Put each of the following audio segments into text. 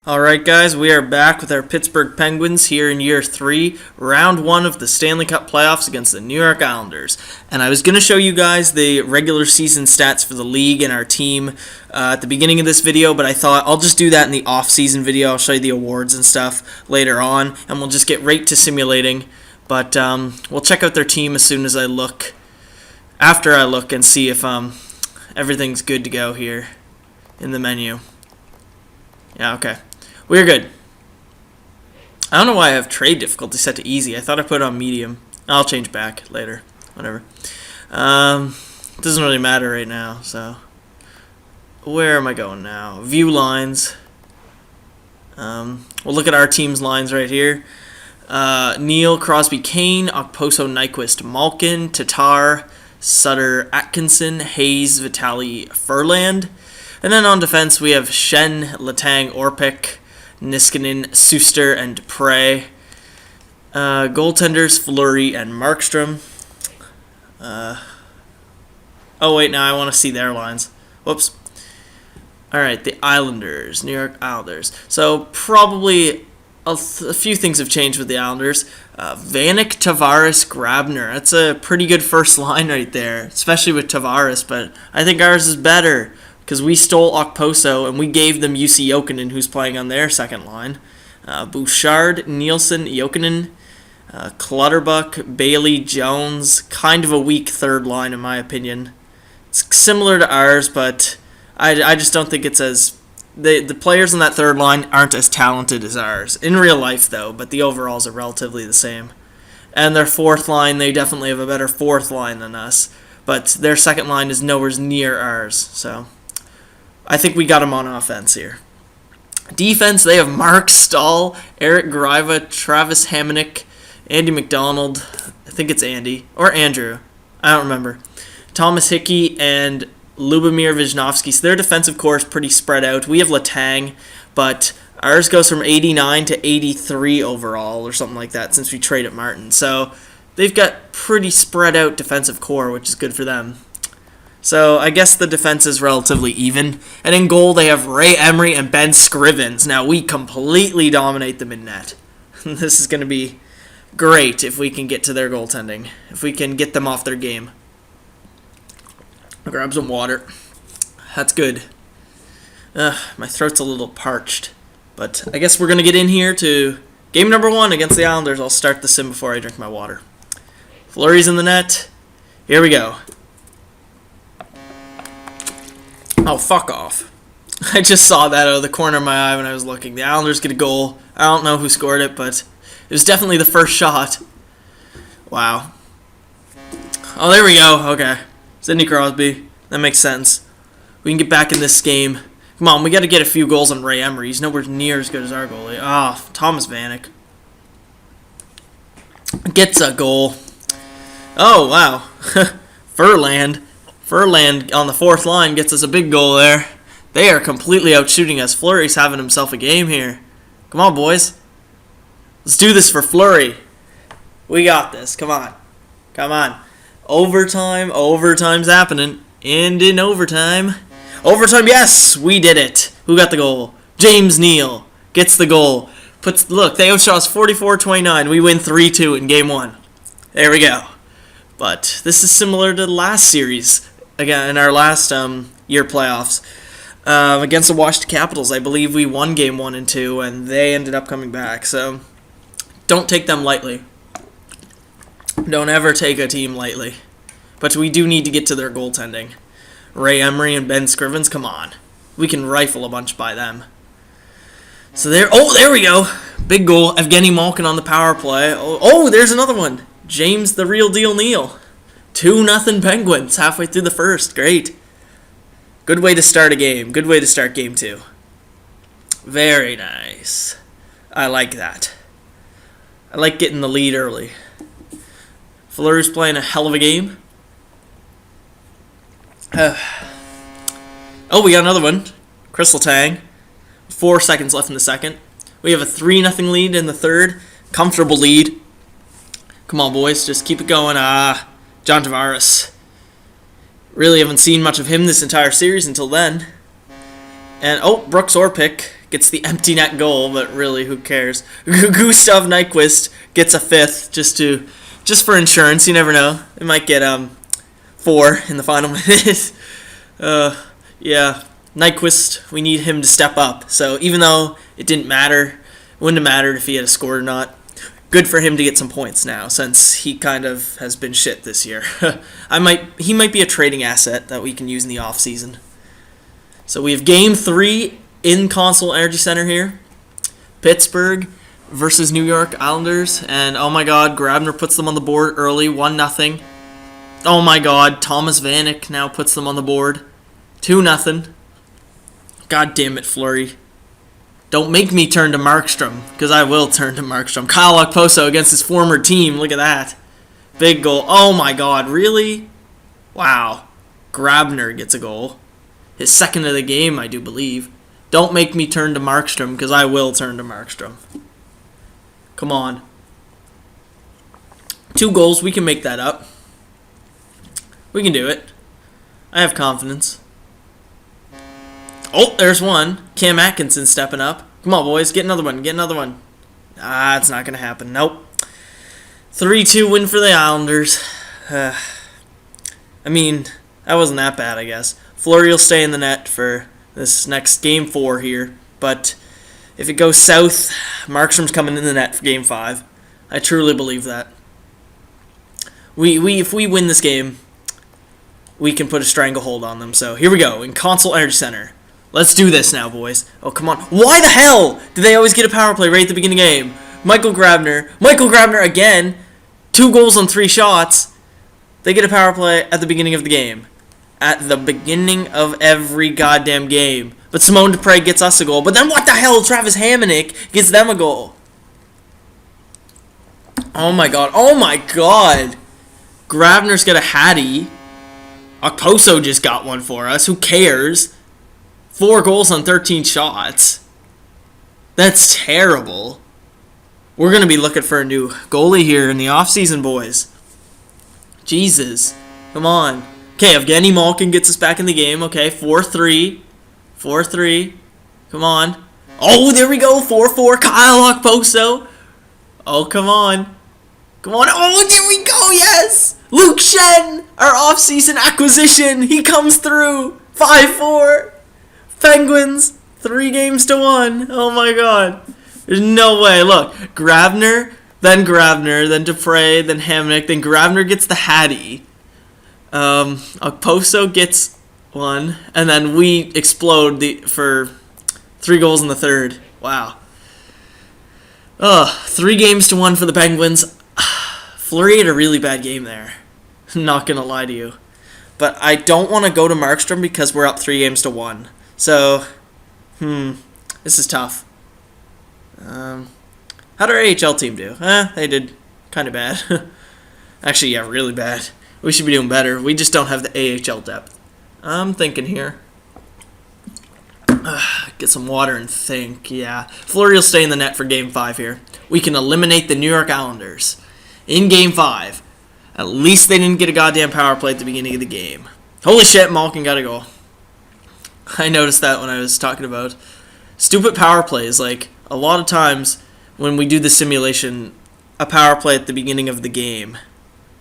Alright guys, we are back with our Pittsburgh Penguins here in year 3, round 1 of the Stanley Cup playoffs against the New York Islanders. And I was going to show you guys the regular season stats for the league and our team at the beginning of this video, but I thought I'll just do that in the off-season video. I'll show you the awards and stuff later on, and we'll just get right to simulating. But we'll check out their team as soon as after I look and see if everything's good to go here in the menu. Yeah, okay. We're good. I don't know why I have trade difficulty set to easy. I thought I put it on medium. I'll change back later. Whatever. It doesn't really matter right now, so. Where am I going now? View lines. We'll look at our team's lines right here. Neal, Crosby, Kane, Okposo, Nyquist, Malkin, Tatar, Sutter, Atkinson, Hayes, Vitali, Furland. And then on defense, we have Shen, Letang, Orpik, Niskanen, Suster, and Prey. Goaltenders, Fleury and Markstrom. Oh, wait, now I want to see their lines. Whoops. Alright, the Islanders, New York Islanders. So, probably a few things have changed with the Islanders. Vanek, Tavares, Grabner. That's a pretty good first line right there, especially with Tavares, but I think ours is better, because we stole Okposo and we gave them UC Jokinen, who's playing on their second line. Bouchard, Nielsen, Jokinen, Clutterbuck, Bailey, Jones. Kind of a weak third line in my opinion. It's similar to ours, but I just don't think it's as... The players on that third line aren't as talented as ours. In real life, though, but the overalls are relatively the same. And their fourth line, they definitely have a better fourth line than us. But their second line is nowhere near ours, so... I think we got him on offense here. Defense, they have Mark Stahl, Eric Griva, Travis Hamonic, Andy McDonald, I think it's Andy, or Andrew, I don't remember, Thomas Hickey, and Lubomir Visnovsky. So their defensive core is pretty spread out. We have Letang, but ours goes from 89 to 83 overall, or something like that, since we traded Martin. So they've got pretty spread out defensive core, which is good for them. So I guess the defense is relatively even. And in goal, they have Ray Emery and Ben Scrivens. Now, we completely dominate them in net. This is going to be great if we can get to their goaltending. If we can get them off their game. I'll grab some water. That's good. My throat's a little parched. But I guess we're going to get in here to game number 1 against the Islanders. I'll start the sim before I drink my water. Fleury's in the net. Here we go. Oh, fuck off. I just saw that out of the corner of my eye when I was looking. The Islanders get a goal. I don't know who scored it, but it was definitely the first shot. Wow. Oh, there we go. Okay. Sidney Crosby. That makes sense. We can get back in this game. Come on, we got to get a few goals on Ray Emery. He's nowhere near as good as our goalie. Ah, Thomas Vanek. Gets a goal. Oh, wow. Furland on the fourth line gets us a big goal there. They are completely outshooting us. Fleury's having himself a game here. Come on, boys. Let's do this for Fleury. We got this. Come on. Come on. Overtime. Overtime's happening. And in overtime. Overtime, yes! We did it. Who got the goal? James Neal gets the goal. Look, they outshot us 44-29. We win 3-2 in game 1. There we go. But this is similar to the last series. Again, in our last year playoffs, against the Washington Capitals, I believe we won game 1 and 2, and they ended up coming back. So, don't take them lightly. Don't ever take a team lightly. But we do need to get to their goaltending. Ray Emery and Ben Scrivens, come on. We can rifle a bunch by them. So there we go. Big goal. Evgeny Malkin on the power play. Oh, there's another one. James the real deal Neal. 2-0 Penguins halfway through the first. Great. Good way to start a game. Good way to start game 2. Very nice. I like that. I like getting the lead early. Fleury's playing a hell of a game. Oh, we got another one. Crystal Tang. 4 seconds left in the second. We have a 3-0 lead in the third. Comfortable lead. Come on, boys. Just keep it going. John Tavares. Really haven't seen much of him this entire series until then. And, Brooks Orpik gets the empty net goal, but really, who cares? Gustav Nyquist gets a fifth just for insurance. You never know. It might get 4 in the final minute. Yeah, Nyquist, we need him to step up. So even though it wouldn't have mattered if he had scored or not. Good for him to get some points now, since he kind of has been shit this year. He might be a trading asset that we can use in the off season. So we have Game 3 in Console Energy Center here. Pittsburgh versus New York Islanders, and oh my God, Grabner puts them on the board early, 1-0. Oh my God, Thomas Vanek now puts them on the board, 2-0. God damn it, Fleury. Don't make me turn to Markstrom, because I will turn to Markstrom. Kyle Okposo against his former team. Look at that. Big goal. Oh my God, really? Wow. Grabner gets a goal. His second of the game, I do believe. Don't make me turn to Markstrom, because I will turn to Markstrom. Come on. 2 goals, we can make that up. We can do it. I have confidence. Oh, there's one. Cam Atkinson stepping up. Come on, boys. Get another one. Get another one. It's not going to happen. Nope. 3-2 win for the Islanders. I mean, that wasn't that bad, I guess. Fleury will stay in the net for this next Game 4 here. But if it goes south, Markstrom's coming in the net for Game 5. I truly believe that. If we win this game, we can put a stranglehold on them. So here we go in Console Energy Center. Let's do this now, boys. Oh, come on. Why the hell did they always get a power play right at the beginning of the game? Michael Grabner again. 2 goals on 3 shots. They get a power play at the beginning of the game. At the beginning of every goddamn game. But Simone Dupre gets us a goal. But then what the hell? Travis Hamonic gets them a goal. Oh my God. Oh my God. Grabner's got a hattie. Okposo just got one for us. Who cares? 4 goals on 13 shots. That's terrible. We're going to be looking for a new goalie here in the offseason, boys. Jesus. Come on. Okay, Evgeny Malkin gets us back in the game. Okay, 4-3. 4-3. Come on. Oh, there we go. 4-4. Kyle Okposo. Oh, come on. Come on. Oh, there we go. Yes. Luke Shen, our offseason acquisition. He comes through. 5-4. Penguins, 3-1. Oh my God. There's no way. Look, Grabner, then Dupre, then Hamonic, then Grabner gets the hattie. Okposo gets one, and then we explode for 3 goals in the third. Wow. 3-1 for the Penguins. Fleury had a really bad game there. Not gonna lie to you. But I don't want to go to Markstrom because we're up 3-1. So, this is tough. How'd our AHL team do? They did kind of bad. Actually, yeah, really bad. We should be doing better. We just don't have the AHL depth. I'm thinking here. Get some water and think. Yeah, Fleury will stay in the net for Game 5 here. We can eliminate the New York Islanders in Game 5. At least they didn't get a goddamn power play at the beginning of the game. Holy shit, Malkin got a goal. I noticed that when I was talking about stupid power plays. Like, a lot of times when we do the simulation, a power play at the beginning of the game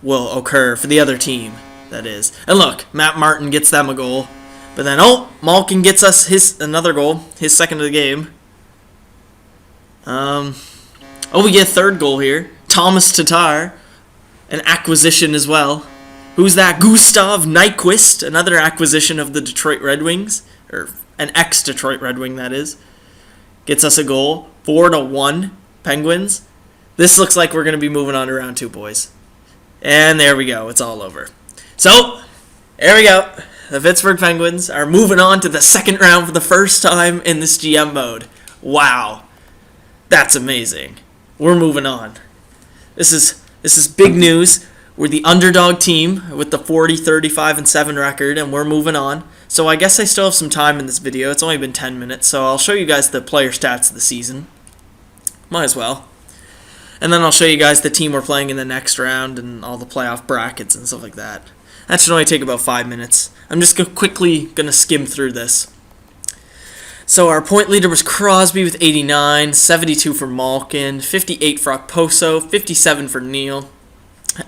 will occur for the other team, that is. And look, Matt Martin gets them a goal. But then, Malkin gets us another goal, his second of the game. We get a third goal here. Thomas Tatar, an acquisition as well. Who's that? Gustav Nyquist, another acquisition of the Detroit Red Wings, or an ex-Detroit Red Wing, that is. Gets us a goal. 4-1, Penguins. This looks like we're going to be moving on to round 2, boys. And there we go. It's all over. So, there we go. The Pittsburgh Penguins are moving on to the second round for the first time in this GM mode. Wow. That's amazing. We're moving on. This is big news. We're the underdog team with the 40-35-7 record, and we're moving on. So I guess I still have some time in this video. It's only been 10 minutes, so I'll show you guys the player stats of the season. Might as well. And then I'll show you guys the team we're playing in the next round and all the playoff brackets and stuff like that. That should only take about 5 minutes. I'm just quickly going to skim through this. So our point leader was Crosby with 89, 72 for Malkin, 58 for Okposo, 57 for Neal,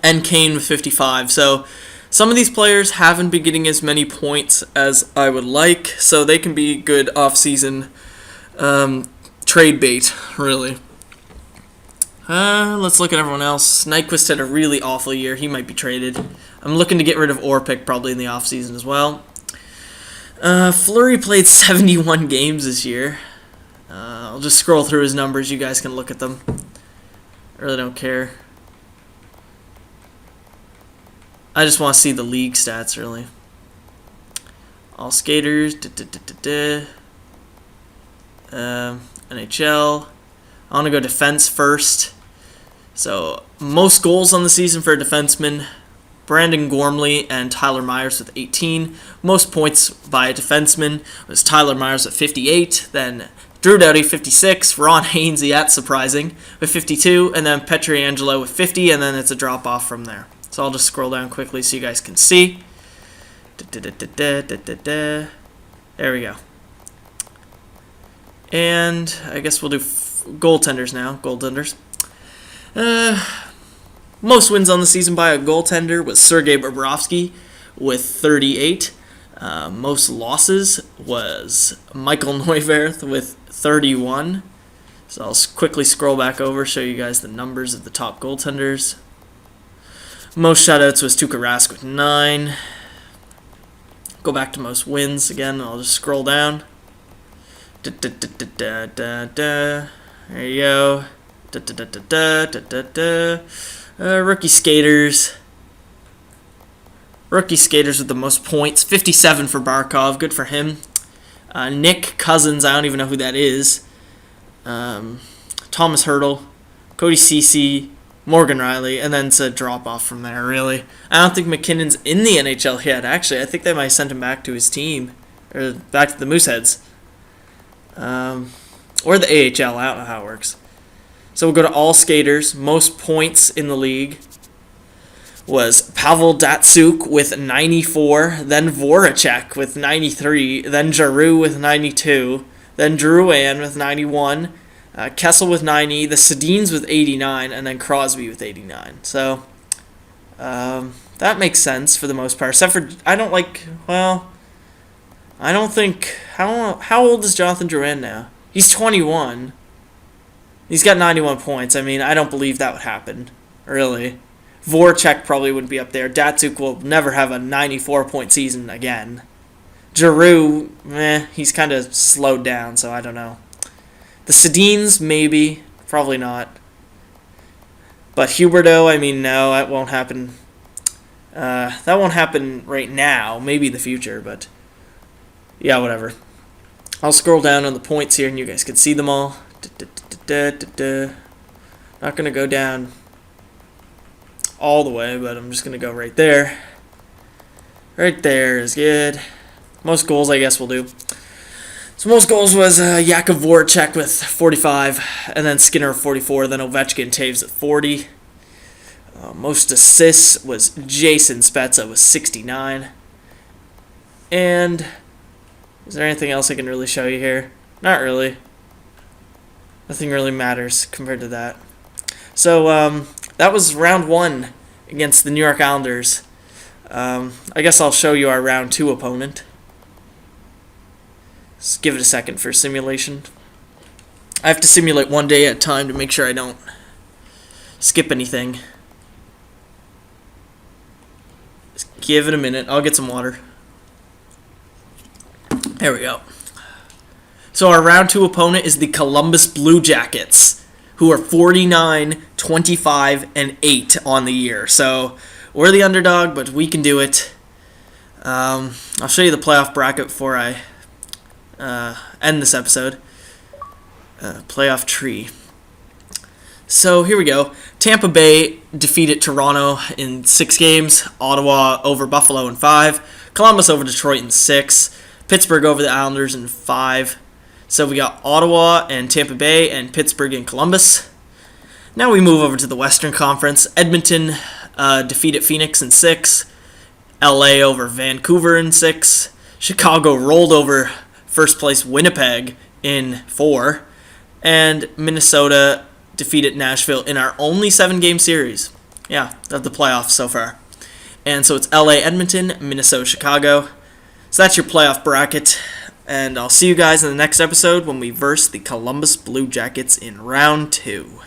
and Kane with 55. So some of these players haven't been getting as many points as I would like, so they can be good off-season trade bait, really. Let's look at everyone else. Nyquist had a really awful year. He might be traded. I'm looking to get rid of Orpik probably in the offseason as well. Fleury played 71 games this year. I'll just scroll through his numbers. You guys can look at them. I really don't care. I just want to see the league stats, really. All skaters. NHL. I want to go defense first. So, most goals on the season for a defenseman, Brandon Gormley and Tyler Myers with 18. Most points by a defenseman was Tyler Myers at 58, then Drew Doughty 56, Ron Hainsey, that's surprising, with 52, and then Pietrangelo with 50, and then it's a drop-off from there. So I'll just scroll down quickly so you guys can see. There we go. And I guess we'll do goaltenders now. Goaltenders. Most wins on the season by a goaltender was Sergei Bobrovsky with 38. Most losses was Michael Neuwirth with 31. So I'll quickly scroll back over, show you guys the numbers of the top goaltenders. Most shutouts was Tuukka Rask with 9. Go back to most wins again. I'll just scroll down. There you go. Rookie skaters. Rookie skaters with the most points. 57 for Barkov. Good for him. Nick Cousins. I don't even know who that is. Thomas Hertl. Cody Ceci. Morgan Riley. And then it's a drop-off from there, really. I don't think McKinnon's in the NHL yet, actually. I think they might have sent him back to his team. Or back to the Mooseheads. Or the AHL. I don't know how it works. So we'll go to all skaters. Most points in the league was Pavel Datsyuk with 94, then Voracek with 93, then Giroux with 92, then Drouin with 91, Kessel with 90, the Sedins with 89, and then Crosby with 89. So that makes sense for the most part. Except for, I don't think, how old is Jonathan Drouin now? He's 21. He's got 91 points. I mean, I don't believe that would happen, really. Voracek probably wouldn't be up there. Datsyuk will never have a 94-point season again. Giroux, he's kind of slowed down, so I don't know. The Sedins, maybe. Probably not. But Huberdeau, I mean, no, that won't happen. That won't happen right now. Maybe in the future, but yeah, whatever. I'll scroll down on the points here, and you guys can see them all. Not going to go down all the way, but I'm just going to go right there. Right there is good. Most goals, I guess, we'll do. So most goals was Jakub Voracek with 45, and then Skinner with 44, then Ovechkin and Taves at 40. Most assists was Jason Spezza with 69. And is there anything else I can really show you here? Not really. Nothing really matters compared to that. So that was round 1 against the New York Islanders. I guess I'll show you our round 2 opponent. Just give it a second for simulation. I have to simulate one day at a time to make sure I don't skip anything. Just give it a minute. I'll get some water. There we go. So our round 2 opponent is the Columbus Blue Jackets, who are 49, 25, and 8 on the year. So we're the underdog, but we can do it. I'll show you the playoff bracket before I end this episode. Playoff tree. So here we go. Tampa Bay defeated Toronto in 6 games. Ottawa over Buffalo in 5. Columbus over Detroit in 6. Pittsburgh over the Islanders in 5. So we got Ottawa and Tampa Bay and Pittsburgh and Columbus. Now we move over to the Western Conference. Edmonton defeated Phoenix in 6. LA over Vancouver in 6. Chicago rolled over first place Winnipeg in 4, and Minnesota defeated Nashville in our only 7-game series. Yeah, of the playoffs so far. And so it's LA, Edmonton, Minnesota, Chicago. So that's your playoff bracket. And I'll see you guys in the next episode when we verse the Columbus Blue Jackets in round 2.